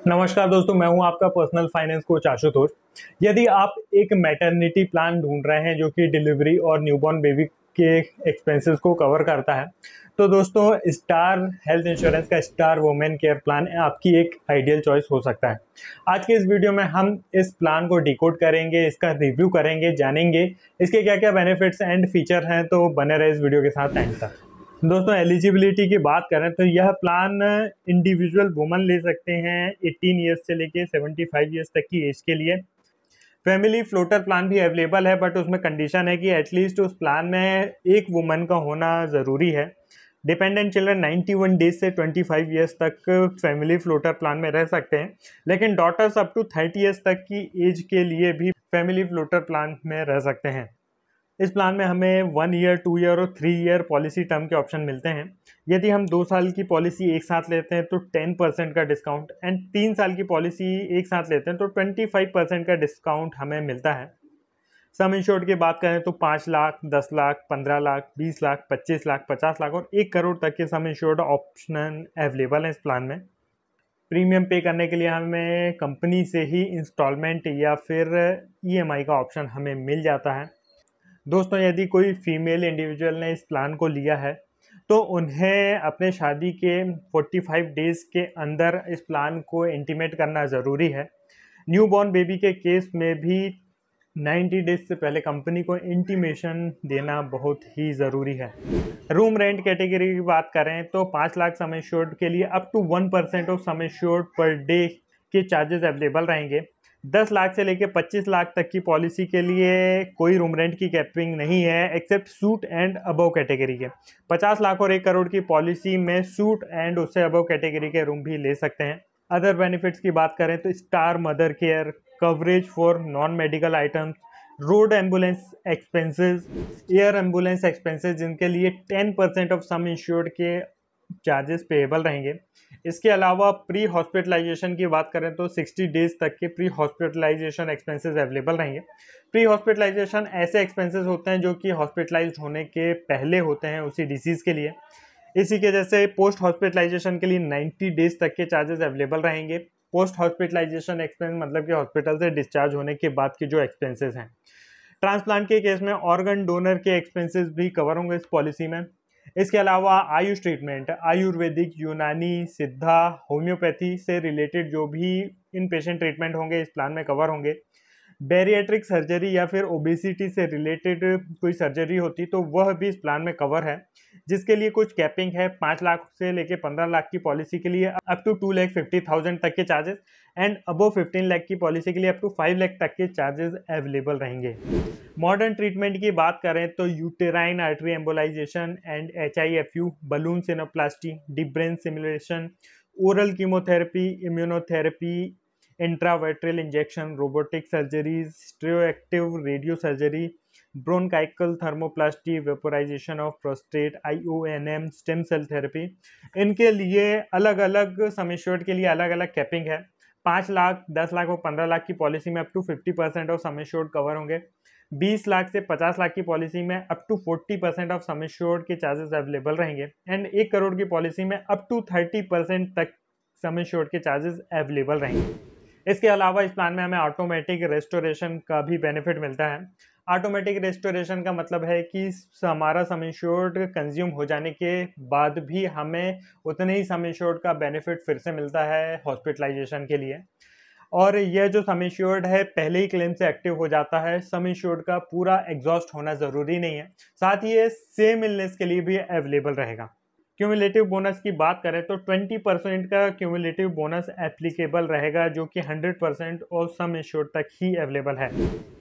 नमस्कार दोस्तों, मैं हूं आपका पर्सनल फाइनेंस कोच आशुतोष। यदि आप एक मैटरनिटी प्लान ढूंढ रहे हैं जो कि डिलीवरी और न्यूबॉर्न बेबी के एक्सपेंसेस को कवर करता है, तो दोस्तों स्टार हेल्थ इंश्योरेंस का स्टार वुमेन केयर प्लान आपकी एक आइडियल चॉइस हो सकता है। आज के इस वीडियो में हम इस प्लान को डिकोड करेंगे, इसका रिव्यू करेंगे, जानेंगे इसके क्या क्या बेनिफिट्स एंड फीचर हैं। तो बने रहे इस वीडियो के साथ एंड तक। दोस्तों एलिजिबिलिटी की बात करें तो यह प्लान इंडिविजुअल वुमन ले सकते हैं 18 ईयर्स से लेके 75 ईयर्स तक की एज के लिए। फैमिली फ्लोटर प्लान भी अवेलेबल है, बट उसमें कंडीशन है कि एटलीस्ट उस प्लान में एक वुमन का होना ज़रूरी है। डिपेंडेंट चिल्ड्रन 91 डेज से 25 ईयर्स तक फैमिली फ्लोटर प्लान में रह सकते हैं, लेकिन डॉटर्स अप टू 30 ईयर्स तक की एज के लिए भी फैमिली फ्लोटर प्लान में रह सकते हैं। इस प्लान में हमें 1 ईयर, 2 ईयर और 3 ईयर पॉलिसी टर्म के ऑप्शन मिलते हैं। यदि हम 2 साल की पॉलिसी एक साथ लेते हैं तो 10% का डिस्काउंट, एंड 3 साल की पॉलिसी एक साथ लेते हैं तो 25% का डिस्काउंट हमें मिलता है। सम इंश्योर्ड की बात करें तो 5 लाख, 10 लाख, 15 लाख, 20 लाख, 25 लाख, 50 लाख और 1 करोड़ तक के सम इंश्योर्ड ऑप्शन अवेलेबल हैं इस प्लान में। प्रीमियम पे करने के लिए हमें कंपनी से ही इंस्टॉलमेंट या फिर EMI का ऑप्शन हमें मिल जाता है। दोस्तों यदि कोई फीमेल इंडिविजुअल ने इस प्लान को लिया है तो उन्हें अपने शादी के 45 डेज के अंदर इस प्लान को इंटीमेट करना ज़रूरी है। न्यूबॉर्न बेबी के केस में भी 90 डेज से पहले कंपनी को इंटीमेशन देना बहुत ही ज़रूरी है। रूम रेंट कैटेगरी की बात करें तो 5 लाख सम एश्योर्ड के लिए up to 1% of sum assured per day के चार्जेस अवेलेबल रहेंगे। 10 लाख से लेकर 25 लाख तक की पॉलिसी के लिए कोई रूम रेंट की कैपिंग नहीं है except suite and above category के। 50 लाख और 1 करोड़ की पॉलिसी में सूट एंड उससे अबव कैटेगरी के रूम भी ले सकते हैं। अदर बेनिफिट्स की बात करें तो star mother care, coverage for non medical items, road ambulance expenses, air ambulance expenses जिनके लिए 10% ऑफ सम इंश्योर्ड के चार्जेस पेएबल रहेंगे। इसके अलावा प्री हॉस्पिटलाइजेशन की बात करें तो 60 डेज तक के प्री हॉस्पिटलाइजेशन एक्सपेंसेस अवेलेबल रहेंगे। प्री हॉस्पिटलाइजेशन ऐसे एक्सपेंसेस होते हैं जो कि हॉस्पिटलाइज्ड होने के पहले होते हैं उसी डिसीज़ के लिए। इसी के जैसे पोस्ट हॉस्पिटलाइजेशन के लिए 90 डेज तक के चार्जेस अवेलेबल रहेंगे। पोस्ट हॉस्पिटलाइजेशन एक्सपेंस मतलब कि हॉस्पिटल से डिस्चार्ज होने के बाद के जो एक्सपेंसेस हैं। ट्रांसप्लांट के केस में ऑर्गन डोनर के एक्सपेंसेस भी कवर होंगे इस पॉलिसी में। इसके अलावा आयुष ट्रीटमेंट, आयुर्वेदिक, यूनानी, सिद्धा, होम्योपैथी से रिलेटेड जो भी इन पेशेंट ट्रीटमेंट होंगे इस प्लान में कवर होंगे। बैरिएट्रिक सर्जरी या फिर ओबेसिटी से रिलेटेड कोई सर्जरी होती तो वह भी इस प्लान में कवर है, जिसके लिए कुछ कैपिंग है। 5 लाख से लेके 15 लाख की पॉलिसी के लिए अप टू 2,50,000 तक के चार्जेस, एंड अबव 15 लाख की पॉलिसी के लिए अप टू 5 लाख तक के चार्जेस अवेलेबल रहेंगे। मॉडर्न ट्रीटमेंट की बात करें तो uterine artery embolisation and HIFU, balloon sinuplasty, deep brain simulation, oral chemotherapy, immunotherapy, intravitreal injection, robotic surgeries, stereotactic radio surgery, bronchial thermoplasty, vaporisation of prostate, IONM, stem cell therapy. इनके लिए अलग अलग सम assured के लिए अलग अलग कैपिंग है। 5 लाख, 10 लाख और 15 लाख की पॉलिसी में up to 50% of sum assured cover होंगे। 20 लाख से 50 लाख की पॉलिसी में up to 40% of sum assured के चार्जेस अवेलेबल रहेंगे, एंड 1 करोड़ की पॉलिसी में अप टू 30% तक सम एश्योर्ड के चार्जेस अवेलेबल रहेंगे। इसके अलावा इस प्लान में हमें ऑटोमेटिक रेस्टोरेशन का भी बेनिफिट मिलता है। ऑटोमेटिक रेस्टोरेशन का मतलब है कि हमारा सम इंश्योर्ड कंज्यूम हो जाने के बाद भी हमें उतने ही सम इंश्योर्ड का बेनिफिट फिर से मिलता है हॉस्पिटलाइजेशन के लिए। और यह जो सम इंश्योर्ड है पहले ही क्लेम से एक्टिव हो जाता है। सम इंश्योर्ड का पूरा एग्जॉस्ट होना ज़रूरी नहीं है, साथ ही ये सेम इलनेस के लिए भी अवेलेबल रहेगा। क्यूमुलेटिव बोनस की बात करें तो 20% का क्यूमुलेटिव बोनस एप्लीकेबल रहेगा, जो कि 100% और सम इंश्योर्ड तक ही अवेलेबल है।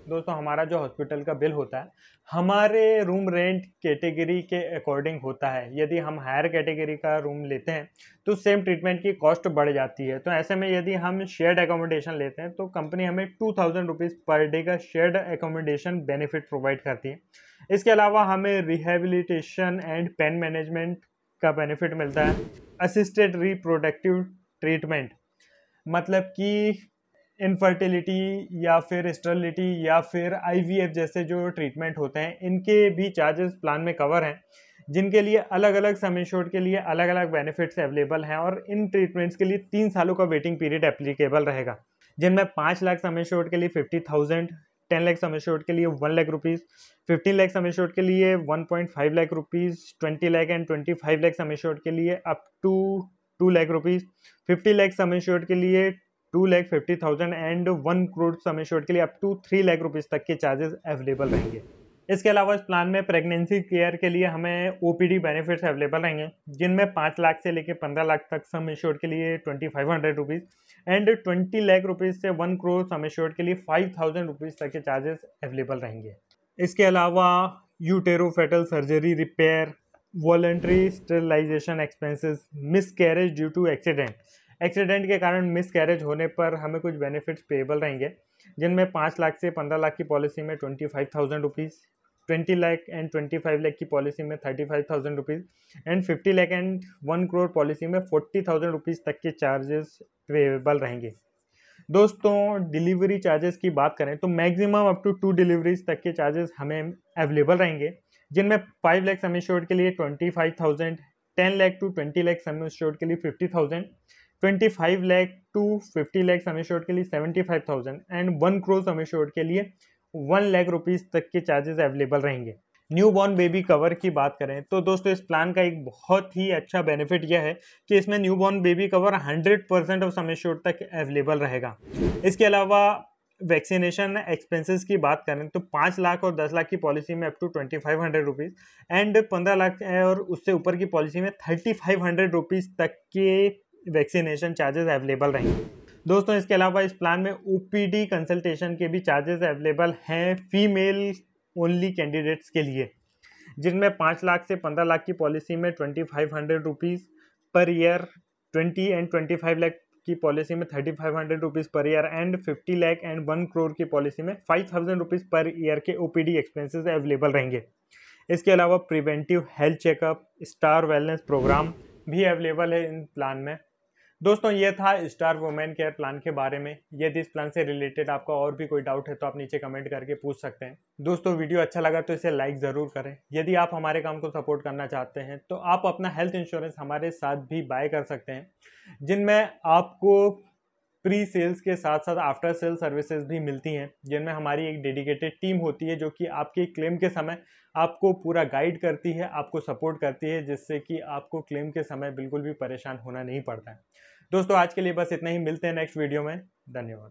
दोस्तों हमारा जो हॉस्पिटल का बिल होता है हमारे रूम रेंट कैटेगरी के अकॉर्डिंग होता है। यदि हम हायर कैटेगरी का रूम लेते हैं तो सेम ट्रीटमेंट की कॉस्ट बढ़ जाती है। तो ऐसे में यदि हम शेयर्ड एकोमोडेशन लेते हैं तो कंपनी हमें 2000 रुपीज़ पर डे का शेयर्ड एकोमोडेशन बेनिफिट प्रोवाइड करती है। इसके अलावा हमें रिहेबिलिटेशन एंड पेन मैनेजमेंट का बेनिफिट मिलता है। असिस्टेड रिप्रोडक्टिव ट्रीटमेंट मतलब कि इनफर्टिलिटी या फिर स्टेरिलिटी या फिर IVF जैसे जो ट्रीटमेंट होते हैं इनके भी चार्जेस प्लान में कवर हैं। जिनके लिए अलग अलग सम इंश्योर्ड के लिए अलग अलग बेनिफिट्स अवेलेबल हैं और इन ट्रीटमेंट्स के लिए 3 सालों का वेटिंग पीरियड एप्लीकेबल रहेगा, जिनमें 5 लाख सम इंश्योर्ड के लिए 50,000, 10 लाख सम इंश्योर्ड के लिए 1 lakh rupees, 15 lakh sum insured के लिए 1.5 lakh rupees, 20 lakh and 25 lakh sum insured के लिए up to 2 lakh rupees, 50 lakh sum insured के लिए 2,50,000 एंड 1 करोड़ सम इंश्योर्ड के लिए अप टू 3 लाख रुपीज़ तक के चार्जेस अवेलेबल रहेंगे। इसके अलावा इस प्लान में प्रेगनेंसी केयर के लिए हमें ओपीडी बेनिफिट्स अवेलेबल रहेंगे, जिनमें 5 लाख से लेकर 15 लाख तक सम इंश्योर्ड के लिए 2,500 रुपीज़ एंड 20 लाख रुपीज़ से 1 करोड़ सम इंश्योर्ड के लिए 5,000 रुपीज़ तक के चार्जेस अवेलेबल रहेंगे। इसके अलावा uterofetal surgery repair, voluntary sterilisation expenses, miscarriage due to accident के कारण मिस कैरेज होने पर हमें कुछ बेनिफिट्स पेएबल रहेंगे, जिनमें 5 लाख से 15 लाख की पॉलिसी में 25,000 रुपीज़, 20 लाख एंड 25 लाख की पॉलिसी में 35,000 rupees and 50 lakh and 1 crore policy में 40,000 रुपीज़ तक के चार्जेस पेएबल रहेंगे। दोस्तों, डिलीवरी चार्जेस की बात करें तो मैक्सिमम अप टू 2 डिलीवरीज तक के चार्जेस हमें अवेलेबल रहेंगे, जिनमें 5 लाख सम इंश्योर्ड के लिए 25,000, 10 lakh to 20 lakh sum insured के लिए 50,000, 25 lakh to 50 lakh sum insured के लिए 75,000 एंड 1 करोड़ सम इंश्योर्ड के लिए 1 लाख रुपीज़ तक के चार्जेस अवेलेबल रहेंगे। न्यू बॉर्न बेबी कवर की बात करें तो दोस्तों, इस प्लान का एक बहुत ही अच्छा बेनिफिट यह है कि इसमें new born baby cover 100% of some insured तक अवेलेबल रहेगा। इसके अलावा वैक्सीनेशन एक्सपेंसेस की बात करें तो 5 लाख और 10 लाख की पॉलिसी में up to 2,500 rupees and 15 lakh और उससे ऊपर की पॉलिसी में 3,500 रुपीज़ तक के वैक्सीनेशन चार्जेस अवेलेबल रहेंगे। दोस्तों, इसके अलावा इस प्लान में ओपीडी कंसल्टेशन के भी चार्जेस अवेलेबल हैं फीमेल ओनली कैंडिडेट्स के लिए, जिनमें 5 लाख से 15 लाख की पॉलिसी में 2,500 rupees per year, 20 and 25 lakh की पॉलिसी में 3,500 rupees per year and 50 lakh and 1 crore की पॉलिसी में 5,000 रुपीज़ पर ईयर के ओपीडी एक्सपेंसेस अवेलेबल रहेंगे। इसके अलावा preventive health checkup, Star Wellness Program भी अवेलेबल है इन प्लान में। दोस्तों, ये था स्टार वुमेन केयर प्लान के बारे में। यदि इस प्लान से रिलेटेड आपका और भी कोई डाउट है तो आप नीचे कमेंट करके पूछ सकते हैं। दोस्तों, वीडियो अच्छा लगा तो इसे लाइक ज़रूर करें। यदि आप हमारे काम को सपोर्ट करना चाहते हैं तो आप अपना हेल्थ इंश्योरेंस हमारे साथ भी बाय कर सकते हैं, जिनमें आपको प्री सेल्स के साथ साथ आफ्टर सेल सर्विसेज भी मिलती हैं, जिनमें हमारी एक डेडिकेटेड टीम होती है जो कि आपके क्लेम के समय आपको पूरा गाइड करती है, आपको सपोर्ट करती है, जिससे कि आपको क्लेम के समय बिल्कुल भी परेशान होना नहीं पड़ता है। दोस्तों, आज के लिए बस इतना ही। मिलते हैं नेक्स्ट वीडियो में। धन्यवाद।